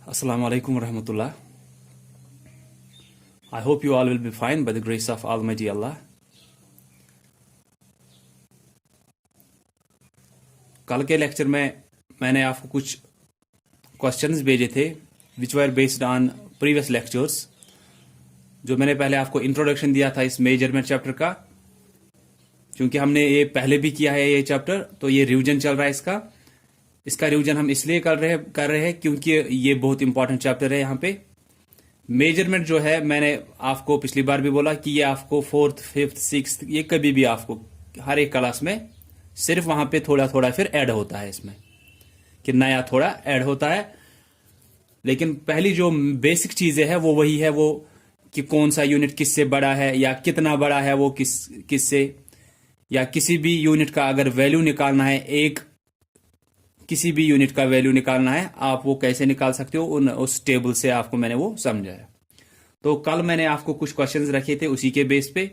Assalamu alaikum wa rahmatullah. I hope you all will be fine by the grace of Almighty Allah. कल के lecture में मैंने आपको कुछ क्वेश्चंस भेजे थे which were based on previous lectures. जो मैंने पहले आपको इंट्रोडक्शन दिया था इस मेजरमेंट चैप्टर का, क्योंकि हमने ये पहले भी किया है ये चैप्टर, तो ये रिवीजन चल रहा है। इसका रिवीजन हम इसलिए कर रहे हैं क्योंकि ये बहुत इंपॉर्टेंट चैप्टर है। यहाँ पे मेजरमेंट जो है, मैंने आपको पिछली बार भी बोला कि ये आपको 4th, 5th, 6th ये कभी भी आपको हर एक क्लास में सिर्फ वहां पे थोड़ा थोड़ा फिर ऐड होता है, इसमें कि नया थोड़ा ऐड होता है। लेकिन पहली जो बेसिक चीजें है वो वही है, वो कि कौन सा यूनिट किससे बड़ा है या कितना बड़ा है वो किससे, या किसी भी यूनिट का अगर वैल्यू निकालना है, किसी भी यूनिट का वैल्यू निकालना है, आप वो कैसे निकाल सकते हो उस टेबल से आपको मैंने वो समझाया। तो कल मैंने आपको कुछ क्वेश्चंस रखे थे उसी के बेस पे।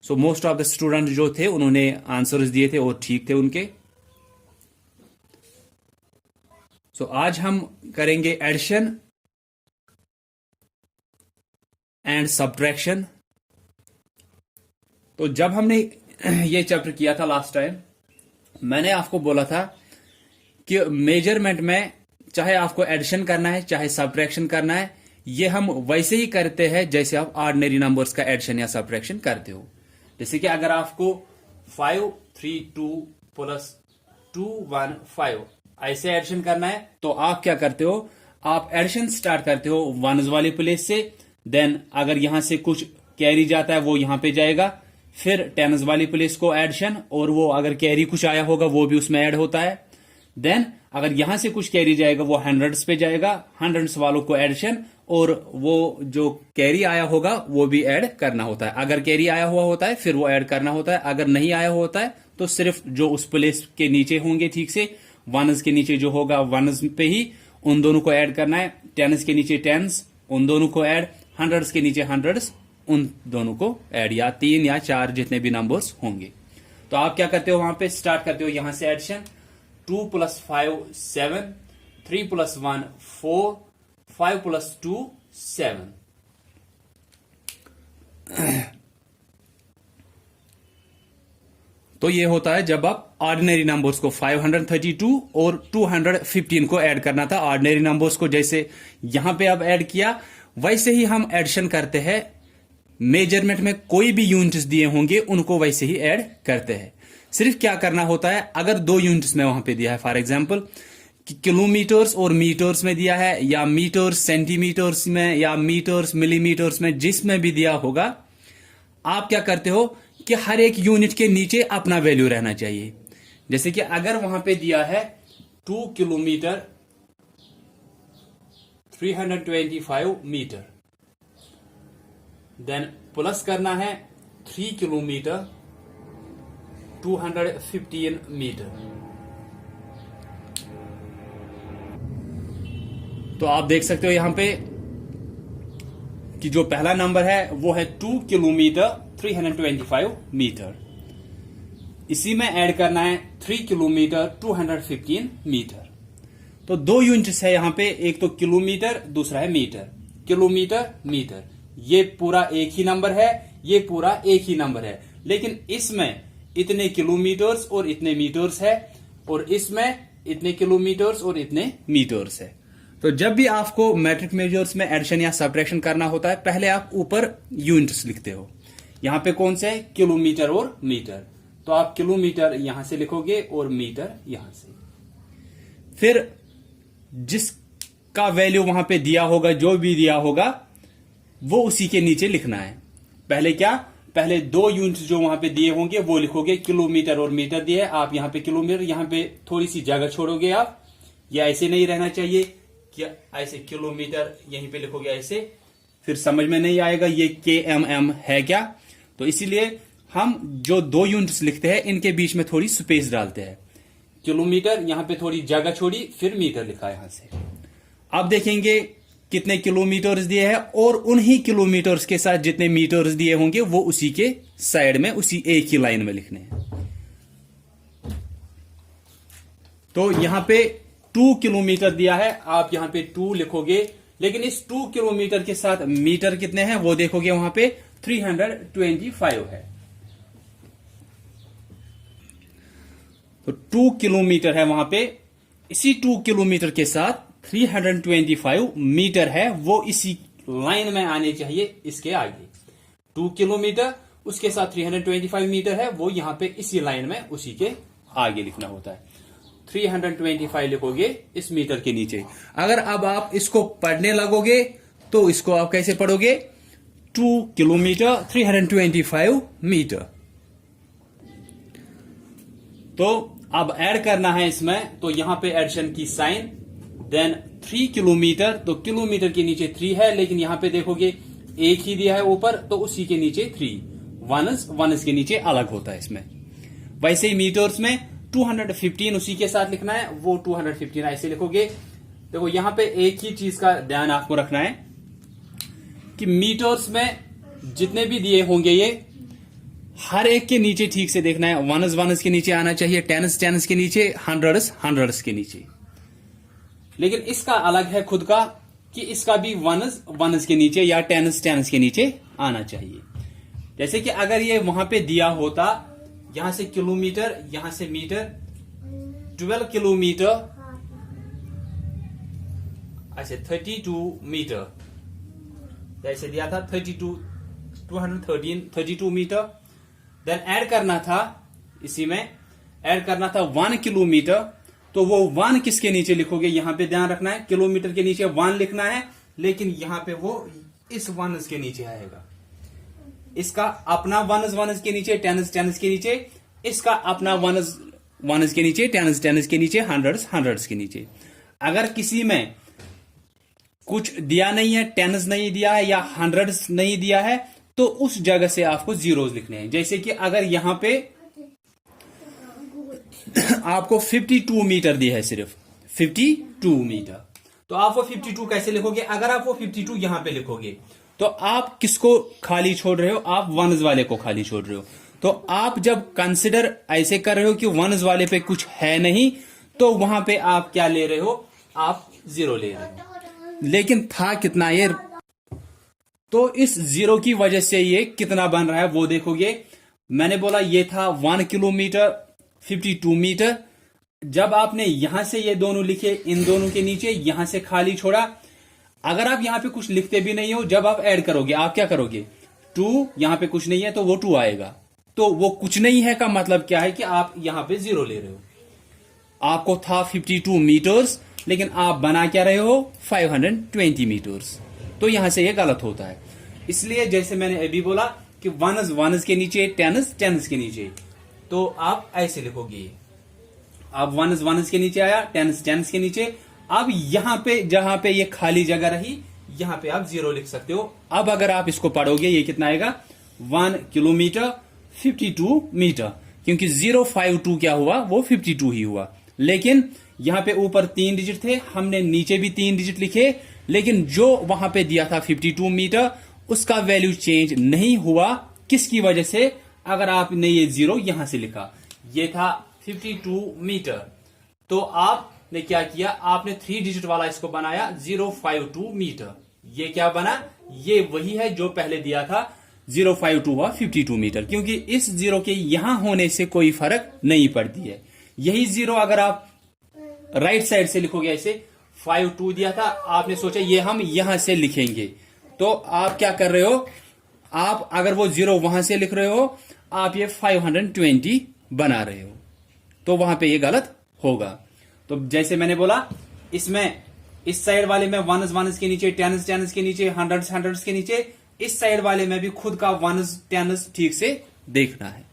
So most of the student जो थे उन्होंने आंसर्स दिए थे और ठीक थे उनके। सो आज हम करेंगे एडिशन एंड सब्ट्रैक्शन। तो जब हमने ये चैप्टर किया था लास्ट टाइम, मैंने आपको बोला था कि मेजरमेंट में चाहे आपको एडिशन करना है चाहे सब्ट्रैक्शन करना है, ये हम वैसे ही करते हैं जैसे आप ऑर्डिनरी नंबर्स का एडिशन या सब्ट्रैक्शन करते हो। जैसे कि अगर आपको 5 3 2 प्लस 2 1 5 ऐसे एडिशन करना है, तो आप क्या करते हो, आप एडिशन स्टार्ट करते हो वनस वाली प्लेस से। देन अगर यहां से कुछ कैरी जाता है वो यहां पे जाएगा, फिर टेन्स वाली प्लेस को एडिशन, और वो अगर कैरी कुछ आया होगा वो भी उसमें ऐड होता है। देन अगर यहां से कुछ कैरी जाएगा वो हंड्रेड्स पे जाएगा, हंड्रेड्स वालों को एडिशन, और वो जो कैरी आया होगा वो भी ऐड करना होता है। अगर कैरी आया हुआ होता है फिर वो ऐड करना होता है, अगर नहीं आया होता है तो सिर्फ जो उस प्लेस के नीचे होंगे, ठीक से वनस के नीचे जो होगा वनस पे ही उन दोनों को ऐड करना है, टेन्स के नीचे टेन्स उन दोनों को ऐड, हंड्रेड्स के नीचे हंड्रेड्स उन दोनों को ऐड, या 3 या 4 जितने भी नंबर्स होंगे। तो आप क्या करते हो, वहां पे स्टार्ट करते हो यहां से एडिशन। 2 + 5 7, 3 + 1 4, 5 + 2 7। तो ये होता है जब आप ऑर्डिनरी नंबर्स को 532 और 215 को ऐड करना था। ऑर्डिनरी नंबर्स को जैसे यहां पे अब ऐड किया, वैसे ही हम एडिशन करते हैं। मेजरमेंट में कोई भी यूनिट्स दिए होंगे उनको वैसे ही ऐड करते हैं। सिर्फ क्या करना होता है, अगर 2 यूनिट्स में वहां पे दिया है, फॉर एग्जांपल किलोमीटर्स और मीटर्स में दिया है, या मीटर्स सेंटीमीटर्स में, या मीटर्स मिलीमीटर्स में, जिसमें भी दिया होगा, आप क्या करते हो कि हर एक यूनिट के नीचे अपना वैल्यू रहना चाहिए। जैसे कि अगर वहां पे दिया है 2 किलोमीटर 325 मीटर, देन प्लस करना है 3 किलोमीटर 215 मीटर। तो आप देख सकते हो यहां पे कि जो पहला नंबर है वो है 2 किलोमीटर 325 मीटर। इसी में ऐड करना है 3 किलोमीटर 215 मीटर। तो 2 यूनिट्स है यहां पे, एक तो किलोमीटर, दूसरा है मीटर। किलोमीटर मीटर ये पूरा एक ही नंबर है, ये पूरा एक ही नंबर है, लेकिन इसमें इतने किलोमीटर्स और इतने मीटर्स है, और इसमें इतने किलोमीटर्स और इतने मीटर्स है। तो जब भी आपको मैट्रिक मेजर्स में एडिशन या सब्ट्रैक्शन करना होता है, पहले आप ऊपर यूनिट्स लिखते हो। यहां पे कौन से है, किलोमीटर और मीटर, तो आप किलोमीटर यहां से लिखोगे और मीटर यहां से। फिर जिसका वैल्यू वहां पे दिया होगा, जो भी दिया होगा, वो उसी के नीचे लिखना है। पहले 2 यूनिट्स जो वहां पे दिए होंगे वो लिखोगे, किलोमीटर और मीटर दिए, आप यहां पे किलोमीटर, यहां पे थोड़ी सी जगह छोड़ोगे आप, या ऐसे नहीं रहना चाहिए कि ऐसे किलोमीटर यहीं पे लिखोगे ऐसे, फिर समझ में नहीं आएगा ये KMM है क्या। तो इसीलिए हम जो 2 यूनिट्स लिखते हैं इनके बीच में थोड़ी स्पेस डालते हैं। किलोमीटर यहां पे थोड़ी जगह छोड़ी, फिर मीटर लिखा यहां से। अब देखेंगे कितने किलोमीटर्स दिए हैं, और उन्हीं किलोमीटर्स के साथ जितने मीटर्स दिए होंगे वो उसी के साइड में, उसी एक ही लाइन में लिखने हैं। तो यहां पे 2 किलोमीटर दिया है, आप यहां पे 2 लिखोगे, लेकिन इस 2 किलोमीटर के साथ मीटर कितने हैं वो देखोगे, वहां पे 325 है। तो 2 किलोमीटर है वहां पे, इसी 2 किलोमीटर के साथ 325 मीटर है, वो इसी लाइन में आने चाहिए, इसके आगे 2 किलोमीटर उसके साथ 325 मीटर है, वो यहां पे इसी लाइन में उसी के आगे लिखना होता है। 325 लिखोगे इस मीटर के नीचे। अगर अब आप इसको पढ़ने लगोगे तो इसको आप कैसे पढ़ोगे, 2 किलोमीटर 325 मीटर। तो अब ऐड करना है इसमें, तो यहां पे एडिशन की साइन, देन 3 किलोमीटर, तो किलोमीटर के नीचे 3 है, लेकिन यहां पे देखोगे एक ही दिया है ऊपर, तो उसी के नीचे 3 वन के नीचे अलग होता है इसमें। वैसे ही मीटर्स में 215 उसी के साथ लिखना है, वो 215 ऐसे लिखोगे। देखो यहां पे एक ही चीज का ध्यान आपको रखना है कि मीटर्स में जितने भी दिए होंगे ये हर एक के नीचे ठीक से देखना है, वनस के नीचे आना चाहिए, टेन्स के नीचे, हंड्रेड्स के नीचे। लेकिन इसका अलग है खुद का कि इसका भी वनस के नीचे या टेन्स के नीचे आना चाहिए। जैसे कि अगर ये वहां पे दिया होता, यहां से किलोमीटर, यहां से मीटर, 12 किलोमीटर, अच्छा 32 मीटर, जैसे दिया था 232 मीटर। देन ऐड करना था, इसी में ऐड करना था 1 किलोमीटर, तो वो 1 किसके नीचे लिखोगे, यहां पे ध्यान रखना है, किलोमीटर के नीचे 1 लिखना है, लेकिन यहां पे वो इस वनस के नीचे आएगा। इसका अपना वनस के नीचे, टेन्स के नीचे, इसका अपना वनस के नीचे, टेन्स के नीचे, हंड्रेड्स के नीचे। अगर किसी में कुछ दिया नहीं है, टेन्स नहीं दिया है या हंड्रेड्स नहीं दिया है, तो उस जगह से आपको जीरोस लिखने हैं। जैसे कि अगर यहां पे आपको 52 मीटर दिया है, सिर्फ 52 मीटर, तो आप वो 52 कैसे लिखोगे? अगर आप वो 52 यहां पे लिखोगे तो आप किसको खाली छोड़ रहे हो? आप वनस वाले को खाली छोड़ रहे हो। तो आप जब कंसिडर ऐसे कर रहे हो कि वनस वाले पे कुछ है नहीं, तो वहां पे आप क्या ले रहे हो? आप 0 ले रहे हो। लेकिन था कितना ये, तो इस 0 की वजह से ये कितना बन रहा है वो देखोगे। मैंने बोला ये था 1 किलोमीटर 52 मीटर। जब आपने यहां से ये दोनों लिखे, इन दोनों के नीचे यहां से खाली छोड़ा, अगर आप यहां पे कुछ लिखते भी नहीं हो, जब आप ऐड करोगे आप क्या करोगे? 2, यहां पे कुछ नहीं है तो वो 2 आएगा। तो वो कुछ नहीं है का मतलब क्या है कि आप यहां पे 0 ले रहे हो। आपको था 52 मीटर्स, लेकिन आप बना क्या रहे हो? 520 मीटर्स। तो यहां से ये गलत होता है। इसलिए जैसे मैंने अभी बोला कि वनस के नीचे, टेन्स के नीचे, तो आप ऐसे लिखोगे। अब वनस के नीचे आया, टेन्स के नीचे। अब यहां पे जहां पे ये खाली जगह रही, यहां पे आप 0 लिख सकते हो। अब अगर आप इसको पढ़ोगे, ये कितना आएगा? 1 किलोमीटर 52 मीटर, क्योंकि 052 क्या हुआ? वो 52 ही हुआ। लेकिन यहां पे ऊपर 3 डिजिट थे, हमने नीचे भी 3 डिजिट लिखे, लेकिन जो वहां पे दिया था 52 मीटर, उसका वैल्यू चेंज नहीं हुआ। किसकी वजह से? अगर आपने ये 0 यहां से लिखा, ये था 52 मीटर, तो आपने क्या किया? आपने 3 डिजिट वाला इसको बनाया 052 मीटर। ये क्या बना? ये वही है जो पहले दिया था, 052 हुआ 52 मीटर, क्योंकि इस 0 के यहां होने से कोई फर्क नहीं पड़ती है। यही 0 अगर आप राइट साइड से लिखोगे, ऐसे 52 दिया था, आपने सोचा ये हम यहां से लिखेंगे, तो आप क्या कर रहे हो? आप अगर वो 0 वहां से लिख रहे हो, आप ये 520 बना रहे हो, तो वहां पे ये गलत होगा। तो जैसे मैंने बोला, इसमें इस साइड वाले में वनस के नीचे, टेन्स के नीचे, हंड्रेड्स के नीचे, इस साइड वाले में भी खुद का वनस टेन्स ठीक से देखना है।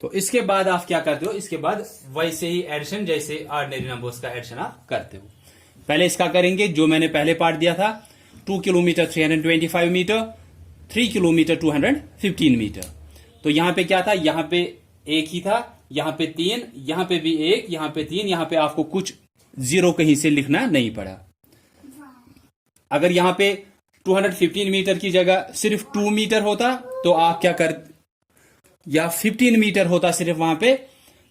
तो इसके बाद आप क्या करते हो? इसके बाद वैसे ही एडिशन, जैसे ऑर्डिनरी नंबर्स का एडिशन आप करते हो। पहले इसका करेंगे जो मैंने पहले पार्ट दिया था, 2 किलोमीटर 325 मीटर, 3 किलोमीटर 215 मीटर। तो यहां पे क्या था? यहां पे एक ही था, यहां पे 3, यहां पे भी 1, यहां पे 3, यहां पे आपको कुछ 0 कहीं से लिखना नहीं पड़ा। अगर यहां पे 215 मीटर की जगह सिर्फ 2 मीटर होता, तो आप क्या कर, या 15 मीटर होता सिर्फ वहां पे,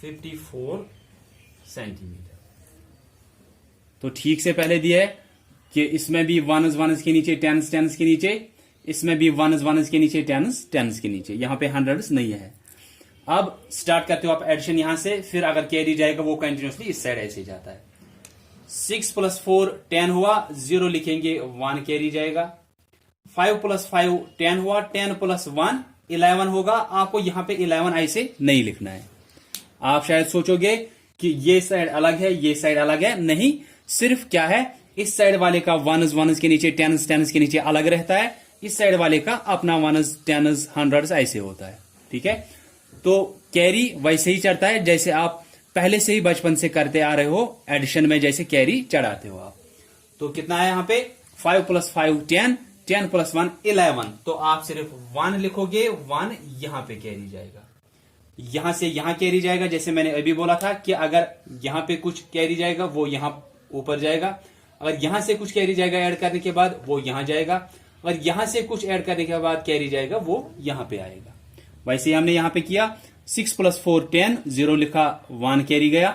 54 सेंटीमीटर। तो ठीक से पहले दिया है कि इसमें भी वनस वनस के नीचे, टेंस टेंस के नीचे, इसमें भी वनस वनस के नीचे, टेंस टेंस के नीचे, यहां पे हंड्रेड्स नहीं है। अब स्टार्ट करते हो आप एडिशन यहां से, फिर अगर कैरी जाएगा वो कंटिन्यूसली इस साइड ऐसे जाता है। 6 + 4 10 हुआ, 0 लिखेंगे, 1 कैरी जाएगा। 5 + 5 10 हुआ, 10 + 1 11 होगा। आपको यहां पे 11 ऐसे नहीं लिखना है। आप शायद सोचोगे कि ये साइड अलग है, ये साइड अलग है, नहीं, सिर्फ क्या है, इस साइड वाले का वनस वनस के नीचे, टेंस टेंस के नीचे अलग रहता है, इस साइड वाले का अपना वनस टेंस हंड्रेड्स ऐसे होता है। ठीक है, तो कैरी वैसे ही चढ़ता है जैसे आप पहले से ही बचपन से करते आ रहे हो, एडिशन में जैसे कैरी चढ़ाते हो आप। तो कितना है यहां पे, 5 + 5 10, 10 + 1 11। तो आप सिर्फ 1 लिखोगे, 1 यहां पे कैरी जाएगा, यहां से यहां कैरी जाएगा। जैसे मैंने अभी बोला था कि अगर यहां पे कुछ कैरी जाएगा वो यहां ऊपर जाएगा, अगर यहां से कुछ कैरी जाएगा ऐड करने के बाद वो यहां जाएगा, अगर यहां से कुछ ऐड करने के बाद कैरी जाएगा वो यहां पे आएगा। वैसे ही हमने यहां पे किया। 6 + 4 10, 0 लिखा, 1 कैरी गया।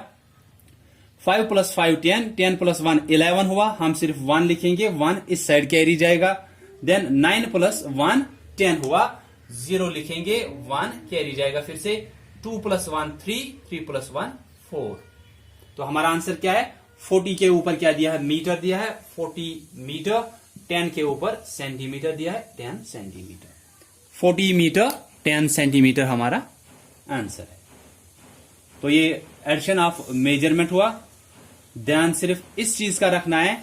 5 + 5 10, 10 + 1 11 हुआ, हम सिर्फ 1 लिखेंगे, 1 इस साइड कैरी जाएगा। देन 9 + 1 10 हुआ, 0 लिखेंगे, 1 कैरी जाएगा फिर से। 2 + 1 3, 3 + 1 4। तो हमारा आंसर क्या है, 40 के ऊपर क्या दिया है, मीटर दिया है, 40 मीटर। 10 के ऊपर सेंटीमीटर दिया है, 10 सेंटीमीटर। 40 मीटर 10 सेंटीमीटर हमारा आंसर है। तो ये एडिशन ऑफ मेजरमेंट हुआ। ध्यान सिर्फ इस चीज का रखना है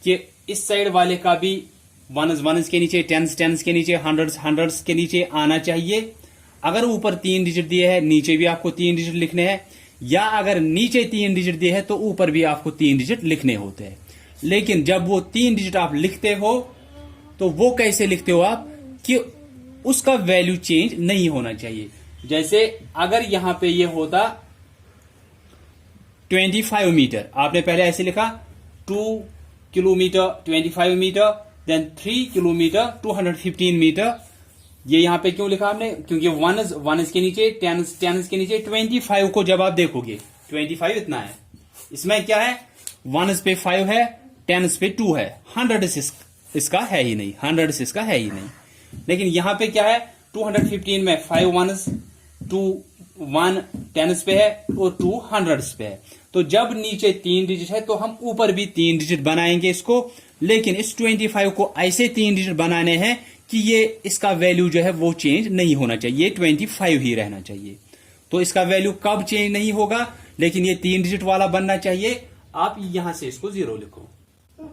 कि इस साइड वाले का भी वनस वनस के नीचे, टेंस टेंस के नीचे, हंड्रेड्स हंड्रेड्स के नीचे आना चाहिए। अगर ऊपर 3 डिजिट दिए हैं, नीचे भी आपको 3 डिजिट लिखने हैं, या अगर नीचे 3 डिजिट दिए हैं तो ऊपर भी आपको 3 डिजिट लिखने होते हैं। लेकिन जब वो 3 डिजिट आप लिखते हो तो वो कैसे लिखते हो आप, कि उसका वैल्यू चेंज नहीं होना चाहिए। जैसे अगर यहां पे ये होता 25 मीटर, आपने पहले ऐसे लिखा 2 kilometre 25 metre, then 3 kilometre 215 metre. ये यहां पे क्यों लिखा आपने, क्योंकि वनस के नीचे, टेंस के नीचे। 25 को जब आप देखोगे 25 इतना है, इसमें क्या है, वनस पे 5 है, टेंस पे 2 है, 100 इसका है ही नहीं, 100 इसका है ही नहीं। लेकिन यहां पे क्या है, 215 में 5 वनस, 2 1 टेंस पे है और 2 हंड्रेड्स पे है। तो जब नीचे 3 डिजिट है तो हम ऊपर भी 3 डिजिट बनाएंगे इसको। लेकिन इस 25 को ऐसे 3 डिजिट बनाने हैं कि ये इसका वैल्यू जो है वो चेंज नहीं होना चाहिए, 25 ही रहना चाहिए। तो इसका वैल्यू कब चेंज नहीं होगा, लेकिन ये 3 डिजिट वाला बनना चाहिए। आप यहां से इसको 0 लिखो,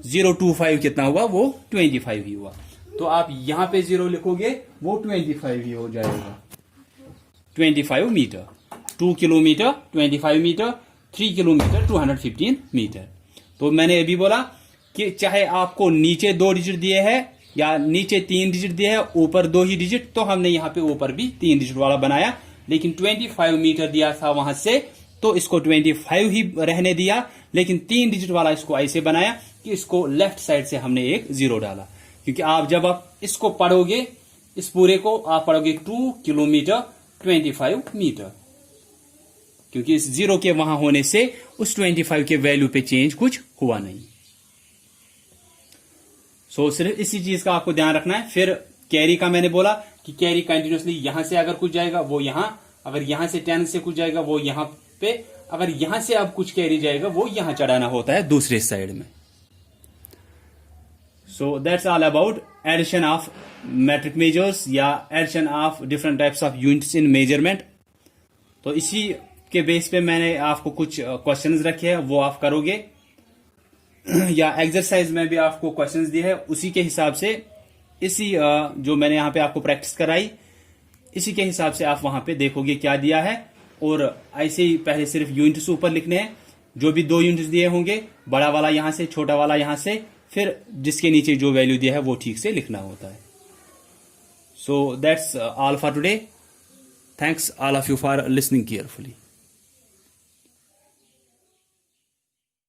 025 कितना हुआ, वो 25 ही हुआ। तो आप यहां पे 0 लिखोगे, वो 25 ही हो जाएगा। 25 metre, 2 kilometre 25 metre, 3 kilometre 215 metre. तो मैंने अभी बोला कि चाहे आपको नीचे 2 डिजिट दिए हैं या नीचे 3 डिजिट दिए है, ऊपर 2 ही डिजिट, तो हमने यहां पे ऊपर भी 3 डिजिट वाला बनाया। लेकिन 25 मीटर दिया था वहां से, तो इसको 25 ही रहने दिया। लेकिन 3 डिजिट वाला इसको ऐसे बनाया कि इसको लेफ्ट साइड से हमने एक 0 डाला। क्योंकि आप जब आप इसको पढ़ोगे, इस पूरे को आप पढ़ोगे 2 किलोमीटर 25 मीटर, क्योंकि इस 0 के वहां होने से उस 25 के वैल्यू पे चेंज कुछ हुआ नहीं। सो सिर्फ इसी चीज का आपको ध्यान रखना है। फिर कैरी का मैंने बोला कि कैरी कंटिन्यूसली यहां से अगर कुछ जाएगा वो यहां, अगर यहां से 10 से कुछ जाएगा वो यहां पे, अगर यहां से अब कुछ कैरी जाएगा वो यहां चढ़ाना होता है दूसरे साइड में। So that's all about addition of metric measures या addition of different types of units in measurement. तो इसी के बेस पे मैंने आपको कुछ क्वेश्चंस रखे हैं, वो आप करोगे, या एक्सरसाइज में भी आपको क्वेश्चंस दिए हैं, उसी के हिसाब से, इसी जो मैंने यहां पे आपको प्रैक्टिस कराई, इसी के हिसाब से आप वहां पे देखोगे क्या दिया है। और ऐसे ही पहले सिर्फ यूनिट्स ऊपर लिखने हैं, जो भी 2 यूनिट्स दिए होंगे, बड़ा वाला यहां से, छोटा वाला यहां से, फिर जिसके नीचे जो वैल्यू दिया है वो ठीक से लिखना होता है। सो that's all for today. Thanks all of you for listening carefully.